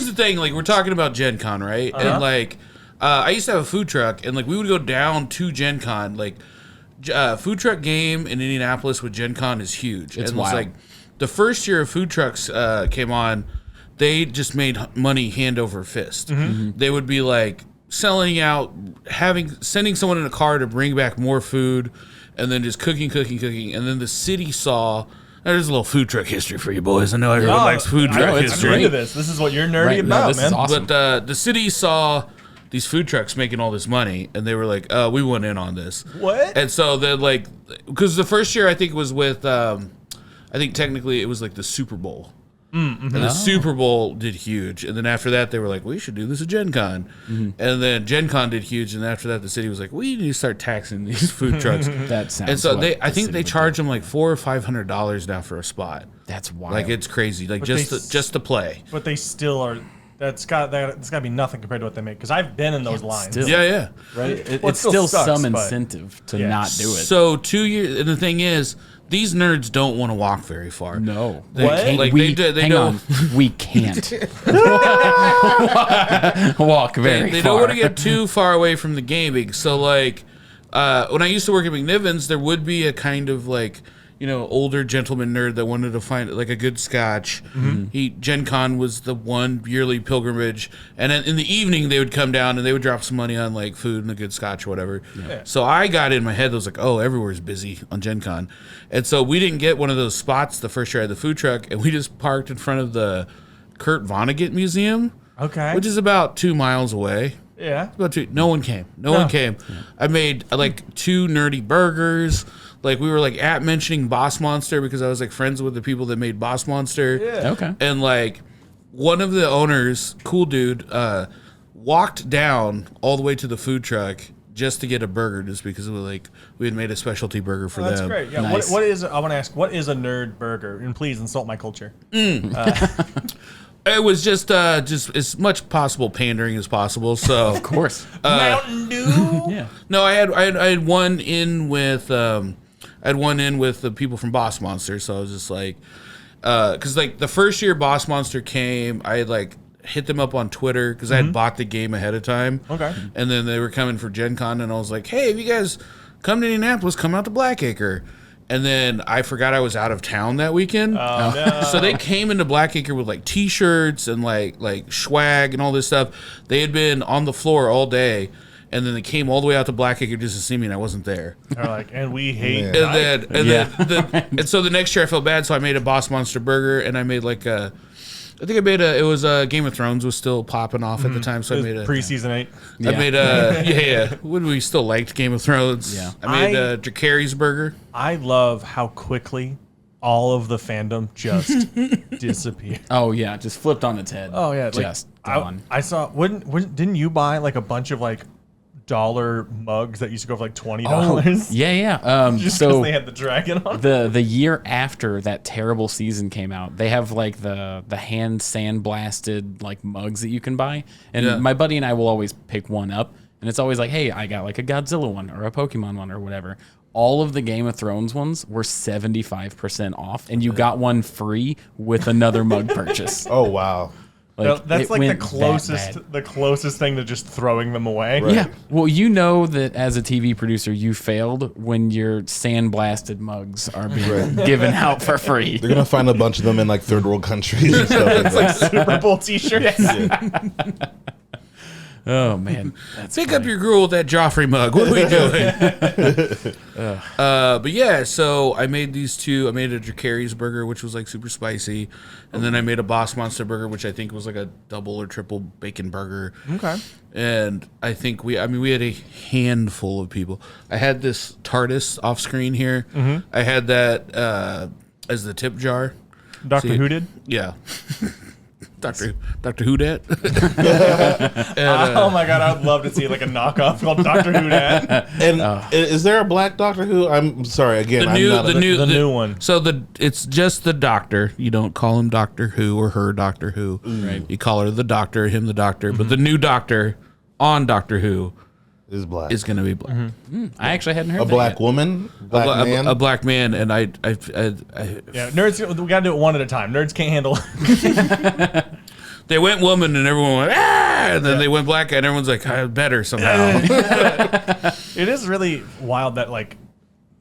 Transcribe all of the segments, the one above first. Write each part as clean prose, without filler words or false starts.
here's the thing. Like, we're talking about Gen Con, right? And, like, I used to have a food truck, and, like, we would go down to Gen Con. Like, food truck game in Indianapolis with Gen Con is huge. It's and wild. like, the first year of food trucks came on, they just made money hand over fist. They would be, like, selling out, sending someone in a car to bring back more food, and then just cooking. And then the city saw... There's a little food truck history for you boys. I know everyone likes food truck history. I'm into this. This is what you're nerdy about, this man. is awesome. But the city saw these food trucks making all this money, and they were like, we went in on this. What? And so then, like, because the first year I think was with, I think technically it was like the Super Bowl. And the Super Bowl did huge. And then after that, they were like, we should do this at Gen Con. And then Gen Con did huge. And after that, the city was like, we need to start taxing these food trucks. That sounds. And so I think they charge them like $400 or $500 now for a spot. That's wild. Like, it's crazy. Like, just to play. But they still are. That's got to be nothing compared to what they make. Because I've been in those lines. still. Yeah. right? It's Well, it still sucks, some but- incentive to not do it. So 2 years, and the thing is, these nerds don't want to walk very far. No. They What? can't- Like, we, they hang don't. on. We can't walk very They far. don't want to get too far away from the gaming. So, like, when I used to work at McNiven's, there would be a kind of, like, older gentleman nerd that wanted to find, like, a good scotch. Gen Con was the one yearly pilgrimage. And then in the evening, they would come down and they would drop some money on, like, food and a good scotch or whatever. Yeah. So I got in my head, I was like, oh, everywhere's busy on Gen Con. And so we didn't get one of those spots the first year I had the food truck, and we just parked in front of the Kurt Vonnegut Museum. Okay. Which is about 2 miles away. Yeah. About 2. No one came. No one came. I made like 2 nerdy burgers. Like, we were like at mentioning Boss Monster because I was like friends with the people that made Boss Monster. Yeah. Okay. And like one of the owners, cool dude, walked down all the way to the food truck just to get a burger, just because it was like we had made a specialty burger for That's them. great. Yeah. Nice. What is? I want to ask. What is a nerd burger? And please insult my culture. It was just as much possible pandering as possible. So Of course. Mountain Dew. Yeah. no, I had one in with the people from Boss Monster. So I was just like, because like the first year Boss Monster came, I had like hit them up on Twitter because I had bought the game ahead of time. Okay. And then they were coming for Gen Con, and I was like, hey, if you guys come to Indianapolis, come out to Blackacre. And then I forgot I was out of town that weekend. Oh, no. So they came into Blackacre with like T-shirts and like swag and all this stuff. They had been on the floor all day, and then they came all the way out to Blackacre just to see me, and I wasn't there. They're like, and we hate. And so the next year I felt bad, so I made a Boss Monster burger, and I made like a. I think I made it was Game of Thrones was still popping off at the time, so I made a pre-season 8. I made a when we still liked Game of Thrones. Yeah. I made a Dracarys burger. I love how quickly all of the fandom just disappeared. Oh yeah, just flipped on its head. Oh yeah, just gone. I saw. Didn't you buy like a bunch of like dollar mugs that used to go for like $20? Yeah. Just so because they had the dragon on. the year after that terrible season came out, they have like the hand sandblasted like mugs that you can buy, and my buddy and I will always pick one up, and it's always like, hey, I got like a Godzilla one or a Pokemon one or whatever. All of the Game of Thrones ones were 75% off, and you got one free with another mug purchase. Oh wow. Like, That's it like the went that closest thing to just throwing them away. bad. Yeah. Well, you know that as a TV producer, you failed when your sandblasted mugs are being given out for free. They're gonna find a bunch of them in like third world countries and stuff. It's like Super Bowl t-shirts. Oh man, that's Pick up your gruel with that Joffrey mug. What are we doing? But yeah, so I made these 2. I made a Dracarys burger, which was like super spicy, and then I made a Boss Monster burger, which I think was like a double or triple bacon burger. Okay. And I think we had a handful of people. I had this TARDIS off screen here. I had that as the tip jar. Dr. Who did? Yeah. Doctor Who dat? Oh my god, I would love to see like a knockoff called Dr. Who dat. And is there a black Doctor Who? I'm sorry again. The new one. So it's just the Doctor. You don't call him Doctor Who or her Doctor Who. Right. You call her the Doctor, him the Doctor. But the new Doctor on Doctor Who is black. is going to be black. I actually hadn't heard A that black yet. woman, black man. A black man, and I Yeah, nerds, we gotta do it one at a time. Nerds can't handle it. They went woman, and everyone went, ah! And then they went black guy, and everyone's like, better somehow. It is really wild that, like,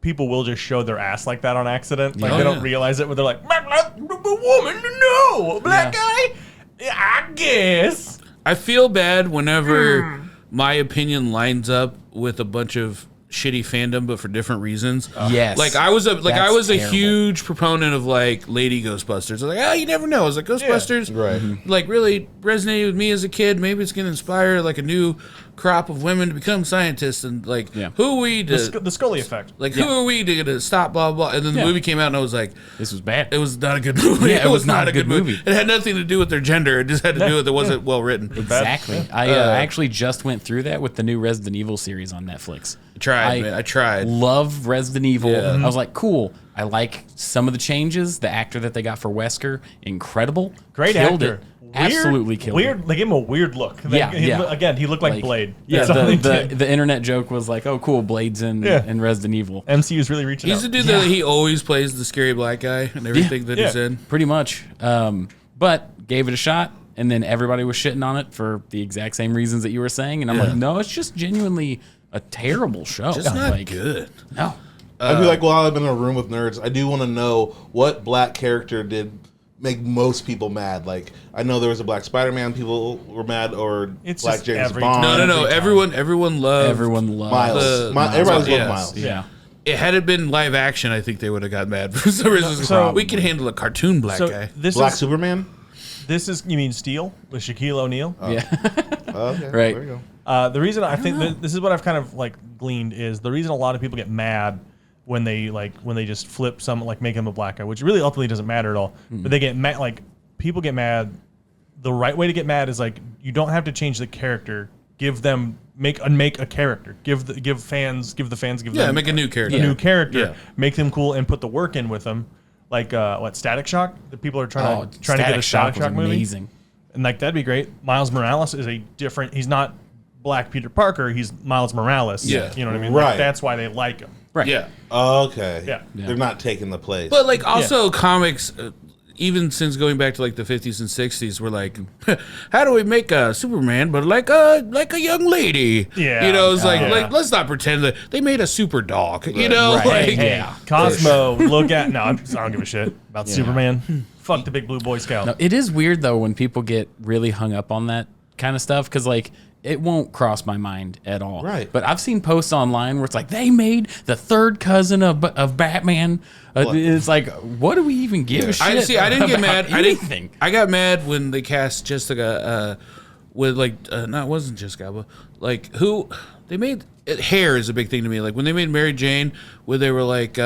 people will just show their ass like that on accident. Like, they don't realize it, but they're like, woman, no! Black guy? Yeah, I guess. I feel bad whenever my opinion lines up with a bunch of shitty fandom, but for different reasons. Yes. Like I was a terrible. huge proponent of like Lady Ghostbusters. I was like, you never know. I was like, Ghostbusters, Right. like really resonated with me as a kid. Maybe it's gonna inspire like a new crop of women to become scientists, and like who are we to The Scully effect. like who are we to stop blah blah. And then the movie came out, and I was like, This was bad. it was not a good movie. Yeah, it was not a good movie. It had nothing to do with their gender. It just had to do with it wasn't well written. Exactly. I actually just went through that with the new Resident Evil series on Netflix. I tried. Love Resident Evil. Yeah. I was like, cool. I like some of the changes. The actor that they got for Wesker, incredible. Great Killed actor. It. Absolutely killed it. Weird. They gave him a weird look. Yeah, Again, he looked like Blade. Yeah, That's all they the did. internet joke was like, oh, cool, Blade's in Resident Evil. MCU's really reaching He's out. the dude that he always plays the scary black guy and everything that he's in. Pretty much. But gave it a shot, and then everybody was shitting on it for the exact same reasons that you were saying. And I'm like, no, it's just genuinely a terrible show. Just not like, good. No. I feel like while I'm in a room with nerds, I do want to know what black character did make most people mad. Like, I know there was a black Spider-Man, people were mad, or It's Black just James every Bond. time. No. Everyone loved Everyone loves Miles. Miles. Everybody Yes. loved Miles. Yeah. Had it been live action, I think they would have got mad for some reason. So- We can handle a cartoon black guy. This Black is Superman? you mean Steel with Shaquille O'Neal? Yeah. Oh, okay. Right. There you go. The reason I think this is what I've kind of like gleaned is the reason a lot of people get mad when they just flip some, like make him a black guy, which really ultimately doesn't matter at all. But they get mad, like people get mad. The right way to get mad is like you don't have to change the character. Make a character. Give the fans them Make a new character. a new character. Yeah. Make them cool and put the work in with them. Like Static Shock? The people are trying to get a Static Static was Shock movie. amazing. And like that'd be great. Miles Morales is a different. He's not Black Peter Parker. He's Miles Morales. Yeah. You know what I mean? Right. Like, that's why they like him. Right. Yeah. Okay. Yeah. They're not taking the place. But like also comics, even since going back to like the 50s and 60s, were like, how do we make a Superman, but like a young lady? Yeah. You know, it's like Yeah. let's not pretend that they made a super dog. You know, Right. like Hey, Cosmo, look at I don't give a shit about Superman. Fuck the big blue Boy Scout. No, it is weird though when people get really hung up on that kind of stuff because like it won't cross my mind at all. Right. But I've seen posts online where it's like they made the third cousin of Batman. It's like, what do we even give a shit? I didn't get about mad. Anything. I got mad when they cast Jessica with like no, it wasn't Jessica Alba. Like who they made hair is a big thing to me. Like when they made Mary Jane, where they were like,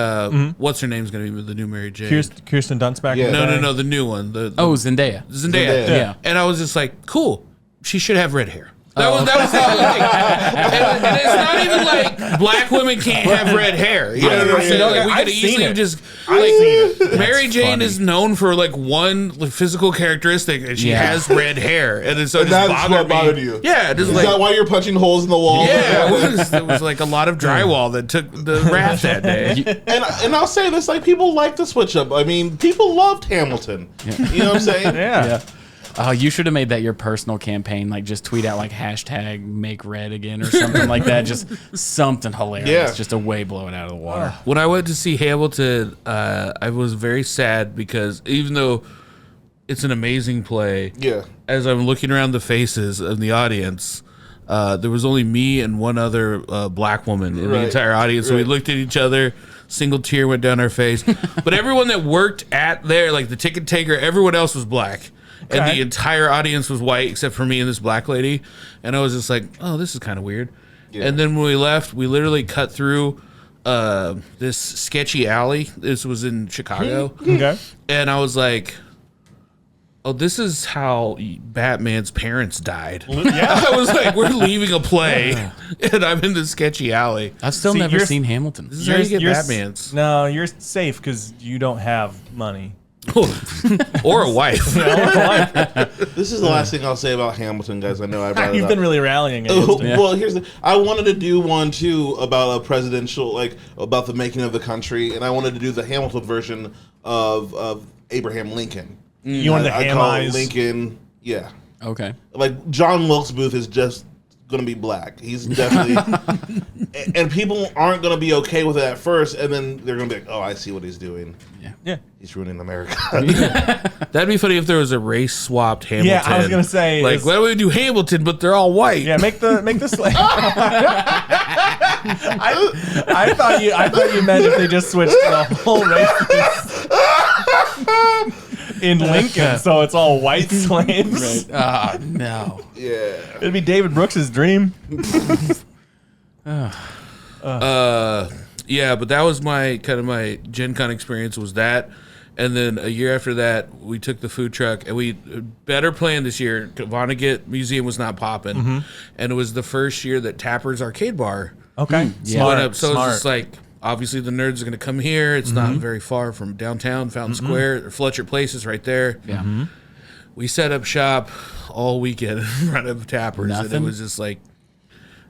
what's her name's gonna be the new Mary Jane? Kirsten Dunst back. Yeah. in the day. No, the new one. The Zendaya. Zendaya. Yeah. And I was just like, cool. She should have red hair. That was the only thing. And it's not even like black women can't have red hair. You know what I'm saying? Like, we I've could seen easily it. just I've like seen it. Mary Jane funny. is known for like one physical characteristic, and she has red hair, and then so it that's just what bothered bothered me. you. Yeah, just Is like that why you're punching holes in the wall? yeah, it was like a lot of drywall that took the wrath that day. And I'll say this, like, people like the switch up. I mean, people loved Hamilton. You know what I'm saying? Yeah. Oh, you should have made that your personal campaign. Like, just tweet out like hashtag make red again or something like that. Just something hilarious. Yeah. Just a way blow it out of the water. When I went to see Hamilton, I was very sad because even though it's an amazing play, Yeah. as I'm looking around the faces of the audience, there was only me and one other black woman in the Right. entire audience. So we Right. looked at each other. Single tear went down our face. But everyone that worked at there, like the ticket taker, everyone else was black. And Okay. the entire audience was white except for me and this black lady. And I was just like, oh, this is kind of weird. Yeah. And then when we left, we literally cut through this sketchy alley. This was in Chicago. Okay. And I was like, oh, this is how Batman's parents died. Yeah. I was like, we're leaving a play, and I'm in the sketchy alley. I've still See, never you're- seen Hamilton. This is how you get You're- Batman's. No, you're safe because you don't have money. Or a wife. This is the last thing I'll say about Hamilton, guys. I know I brought it You've up. been really rallying against it. Well, here's the. I wanted to do one too about a presidential, like about the making of the country, and I wanted to do the Hamilton version of Abraham Lincoln. You wanted the I ham call eyes. Lincoln. Yeah. Okay. Like John Wilkes Booth is just gonna be black. He's definitely, and people aren't gonna be okay with it at first, and then they're gonna be like, "Oh, I see what he's doing. Yeah. He's ruining America." That'd be funny if there was a race swapped Hamilton. Yeah, I was gonna say, like, why do we do Hamilton, but they're all white? Yeah, make the slave. I thought you meant if they just switched the whole race in Lincoln, so it's all white slaves. Right. No. Yeah. It'd be David Brooks's dream. Yeah, but that was my Gen Con experience was that. And then a year after that, we took the food truck and we better plan this year. Vonnegut Museum was not popping. And it was the first year that Tapper's Arcade Bar Okay, went smart. up. So smart. it's just like, obviously the nerds are going to come here. It's not very far from downtown, Fountain Square. Fletcher Place is right there. Yeah. We set up shop all weekend in front of Tapper's. And Nothing? it was just like,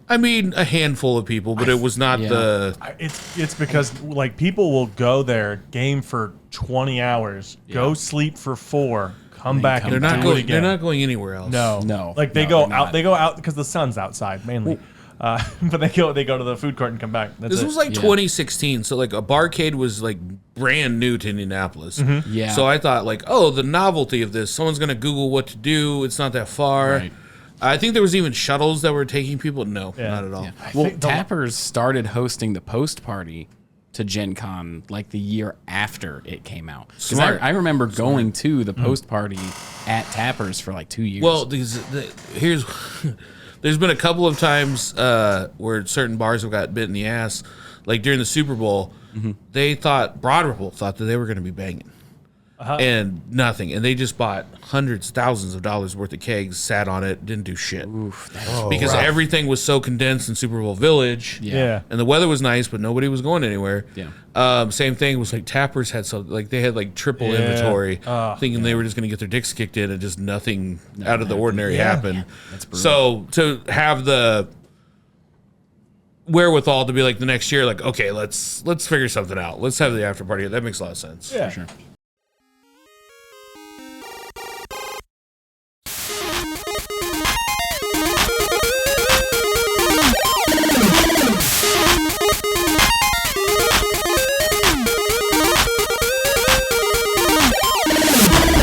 I mean, a handful of people, but it was not the... It's because like people will go there, game for 20 hours, go sleep for 4, come back come and They're not do it going. again. They're not going anywhere else. No. Like they No, go they're out. not. They go out because the sun's outside mainly. But they go to the food court and come back. That's This it. was like 2016, so like a barcade was like brand new to Indianapolis. Yeah. So I thought like, oh, the novelty of this. Someone's gonna Google what to do. It's not that far. Right. I think there was even shuttles that were taking people. No, Yeah. not at all. Yeah. Well, think the- Tappers started hosting the post party to Gen Con like the year after it came out. Because Smart. I remember going to the post party at Tappers for like 2 years. Well, here's there's been a couple of times where certain bars have got bit in the ass. Like during the Super Bowl, they thought Broad Ripple thought that they were going to be banging. And nothing. And they just bought hundreds, thousands of dollars worth of kegs, sat on it, didn't do shit. Because everything was so condensed in Super Bowl Village. Yeah. And the weather was nice, but nobody was going anywhere. Yeah. Same thing was like Tappers had they had like triple inventory, thinking they were just going to get their dicks kicked in and just nothing out of the ordinary happened. That's brutal. So to have the wherewithal to be like the next year, like, okay, let's figure something out. Let's have the after party. That makes a lot of sense. Yeah. Sure.